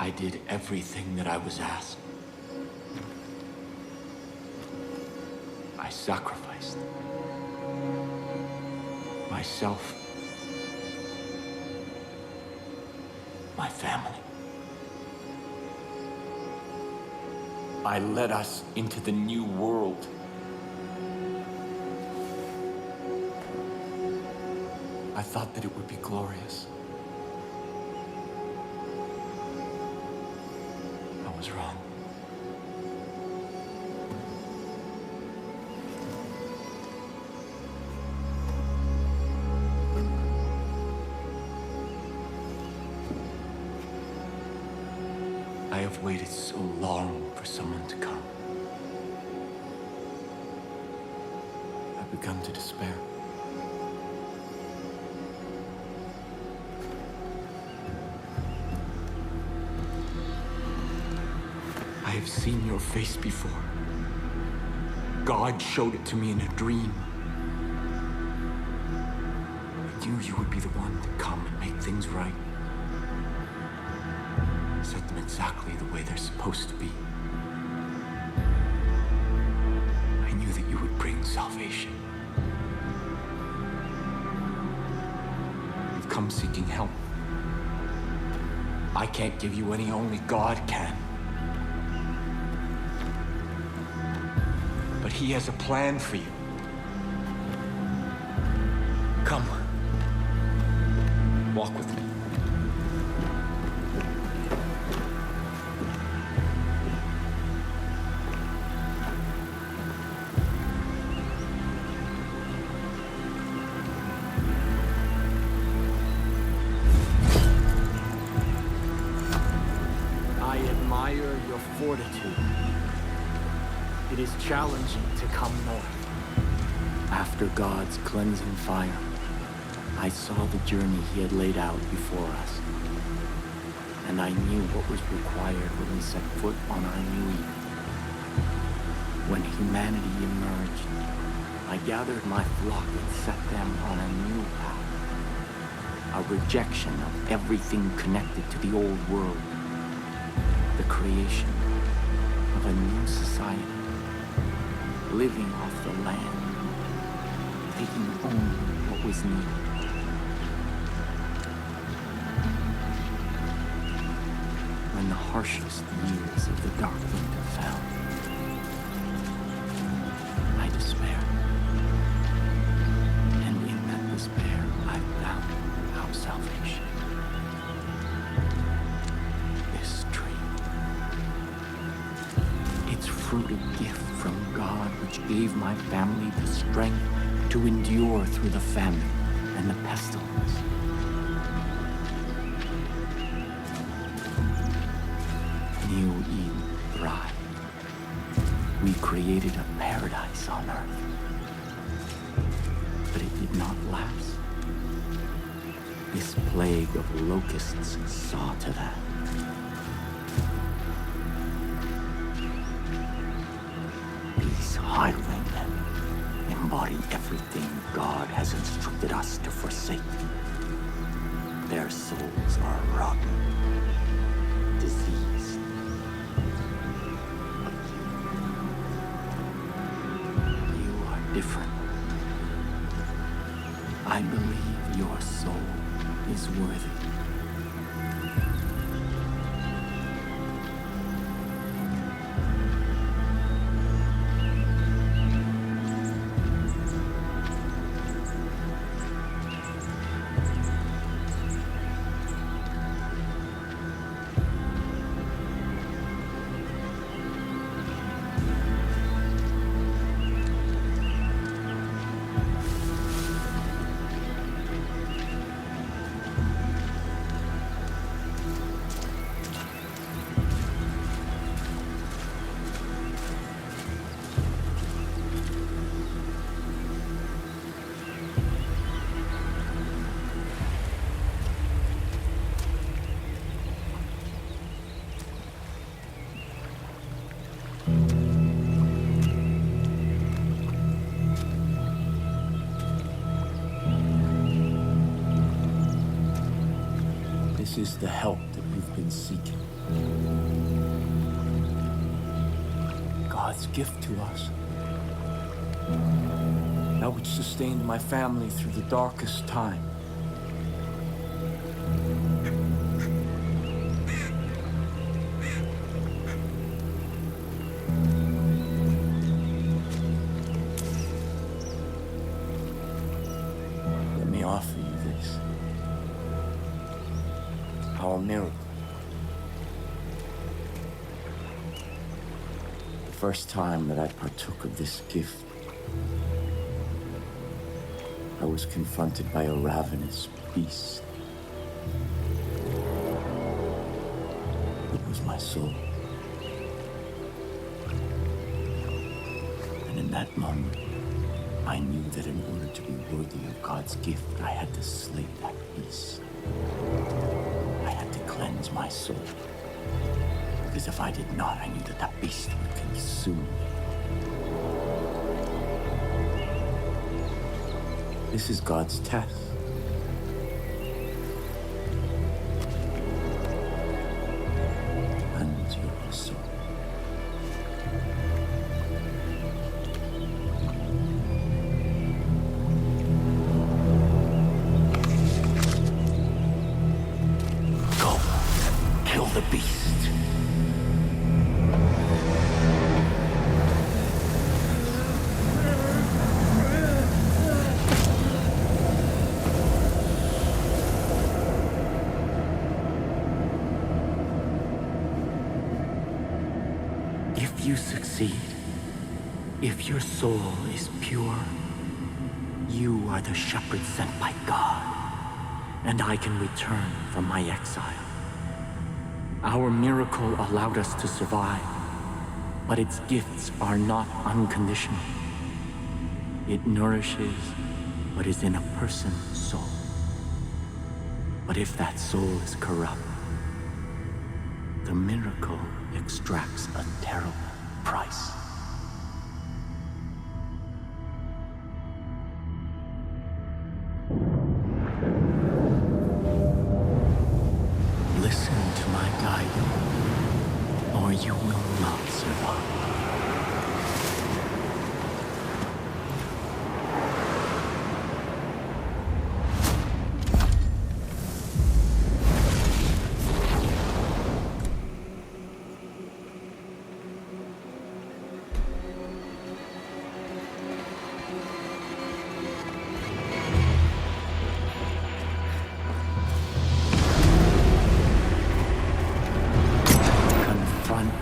I did everything that I was asked. I sacrificed myself, my family. I led us into the new world. I thought that it would be glorious. I was wrong. I have waited so long for someone to come. I've begun to despair. I have seen your face before. God showed it to me in a dream. I knew you would be the one to come and make things right. Set them exactly the way they're supposed to be. I knew that you would bring salvation. You've come seeking help. I can't give you any, only God can. But He has a plan for you. Come. Walk with me. I admire your fortitude. It is challenging to come north. After God's cleansing fire, I saw the journey He had laid out before us. And I knew what was required when we set foot on our new Eden. When humanity emerged, I gathered my flock and set them on a new path. A rejection of everything connected to the old world. The creation of a new society. Living off the land, taking only what was needed. When the harshest years of the dark winter fell, I despaired. And in that despair, I found our salvation. This tree. Its fruit a gift from God, which gave my family the strength to endure through the famine and the pestilence. New Eden thrived. We created a paradise on earth. But it did not last. This plague of locusts saw to that. Highwaymen embody everything God has instructed us to forsake. Their souls are rotten, diseased. You are different. I believe your soul is worthy. This is the help that you've been seeking. God's gift to us. That which sustained my family through the darkest time. Let me offer you this. Our miracle. The first time that I partook of this gift, I was confronted by a ravenous beast. It was my soul. And in that moment, I knew that in order to be worthy of God's gift, I had to slay that beast. I had to cleanse my soul. Because if I did not, I knew that that beast would consume me. This is God's test. Cleanse your soul. Go, kill the beast. If you succeed, if your soul is pure, you are the shepherd sent by God, and I can return from my exile. Our miracle allowed us to survive, but its gifts are not unconditional. It nourishes what is in a person's soul. But if that soul is corrupt, the miracle extracts a terrible price. Listen to my guidance, or you will not survive.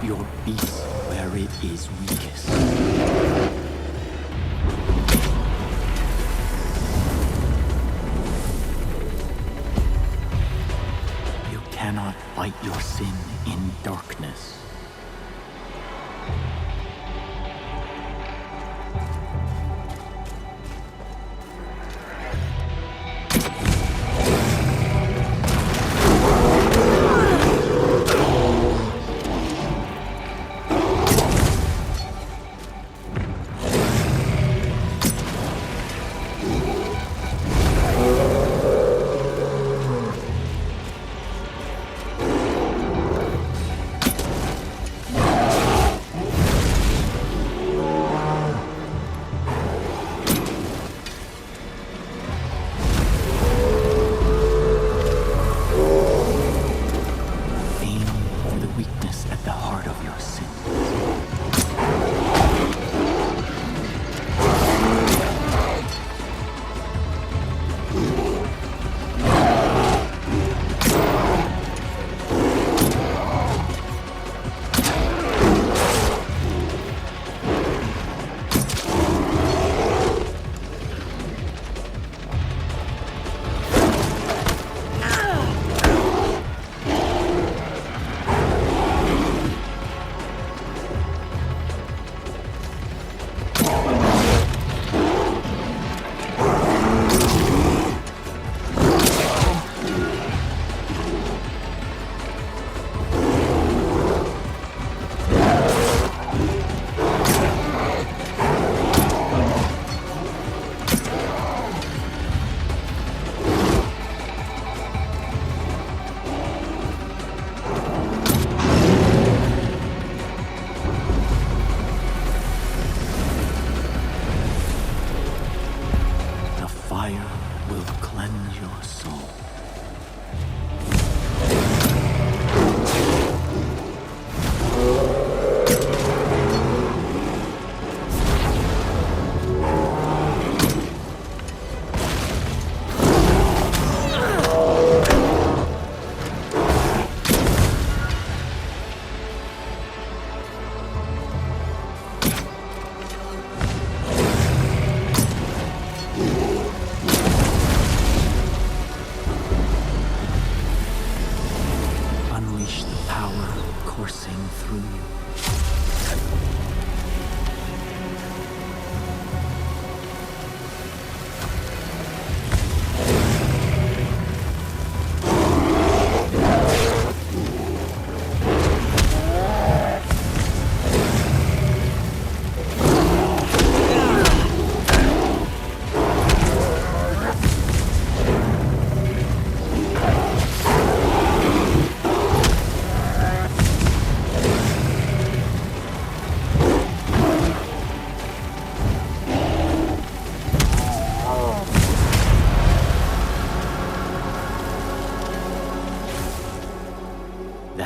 Your beast where it is weakest. You cannot fight your sin in darkness.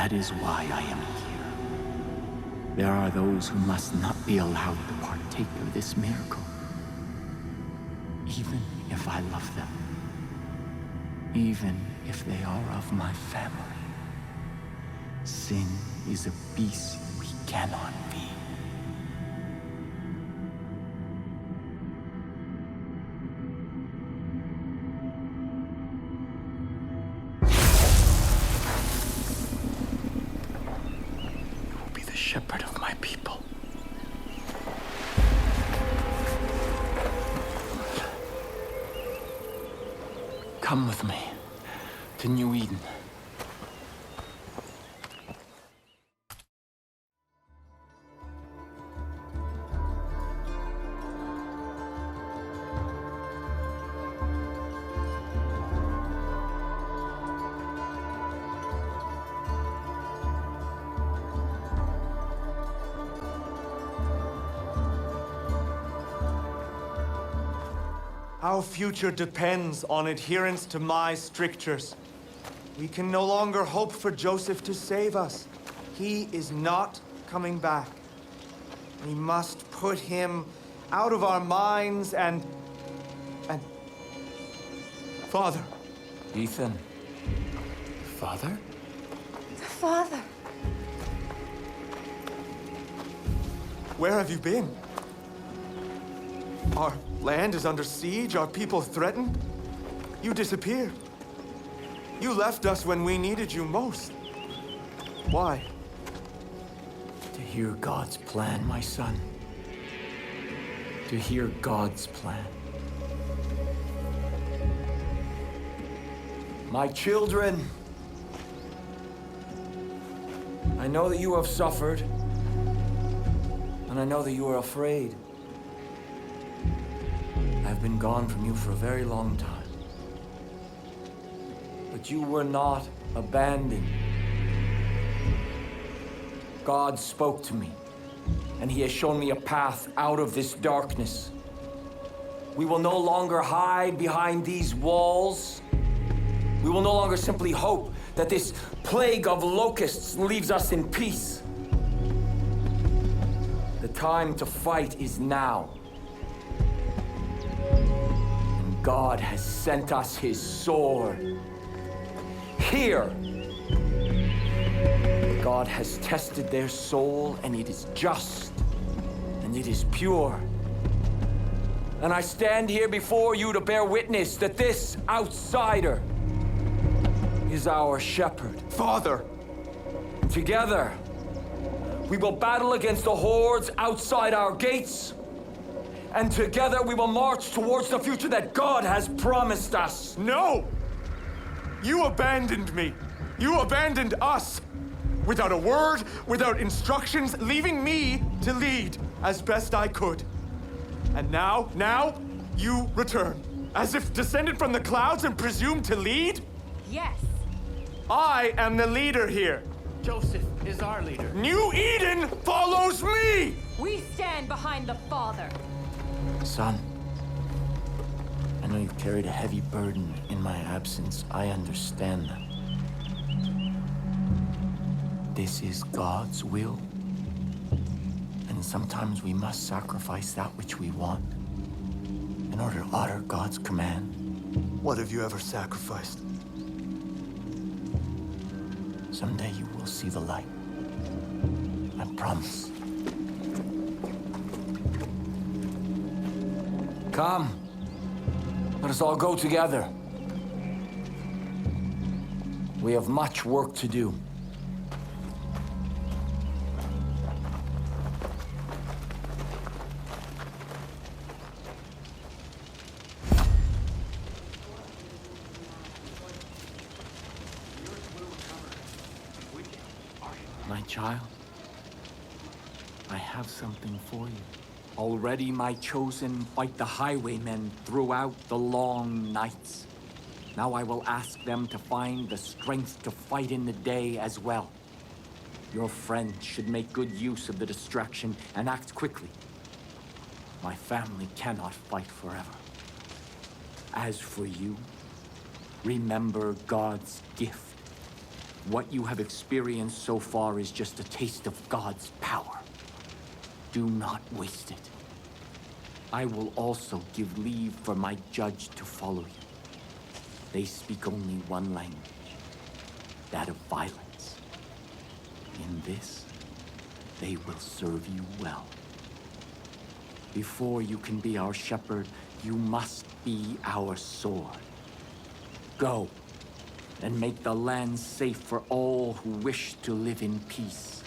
That is why I am here. There are those who must not be allowed to partake of this miracle. Even if I love them. Even if they are of my family. Sin is a beast we cannot feed. Shepherd of my people. Come with me to New Eden. Our future depends on adherence to my strictures. We can no longer hope for Joseph to save us. He is not coming back. We must put him out of our minds and... Father. Ethan. Father? Father. Where have you been? Our land is under siege, our people threatened. You disappeared. You left us when we needed you most. Why? To hear God's plan, my son. To hear God's plan. My children, I know that you have suffered, and I know that you are afraid. I've been gone from you for a very long time. But you were not abandoned. God spoke to me, and He has shown me a path out of this darkness. We will no longer hide behind these walls. We will no longer simply hope that this plague of locusts leaves us in peace. The time to fight is now. And God has sent us His sword. Here, God has tested their soul, and it is just, and it is pure. And I stand here before you to bear witness that this outsider is our shepherd. Father! Together, we will battle against the hordes outside our gates, and together we will march towards the future that God has promised us. No! You abandoned me. You abandoned us. Without a word, without instructions, leaving me to lead as best I could. And now, you return. As if descended from the clouds and presumed to lead? Yes. I am the leader here. Joseph is our leader. New Eden follows me! We stand behind the Father. Son, I know you've carried a heavy burden in my absence. I understand that. This is God's will. And sometimes we must sacrifice that which we want in order to honor God's command. What have you ever sacrificed? Someday you will see the light. I promise. Come. Let us all go together. We have much work to do. My child, I have something for you. Already my chosen fight the Highwaymen throughout the long nights. Now I will ask them to find the strength to fight in the day as well. Your friend should make good use of the distraction and act quickly. My family cannot fight forever. As for you, remember God's gift. What you have experienced so far is just a taste of God's power. Do not waste it. I will also give leave for my judge to follow you. They speak only one language, that of violence. In this, they will serve you well. Before you can be our shepherd, you must be our sword. Go, and make the land safe for all who wish to live in peace.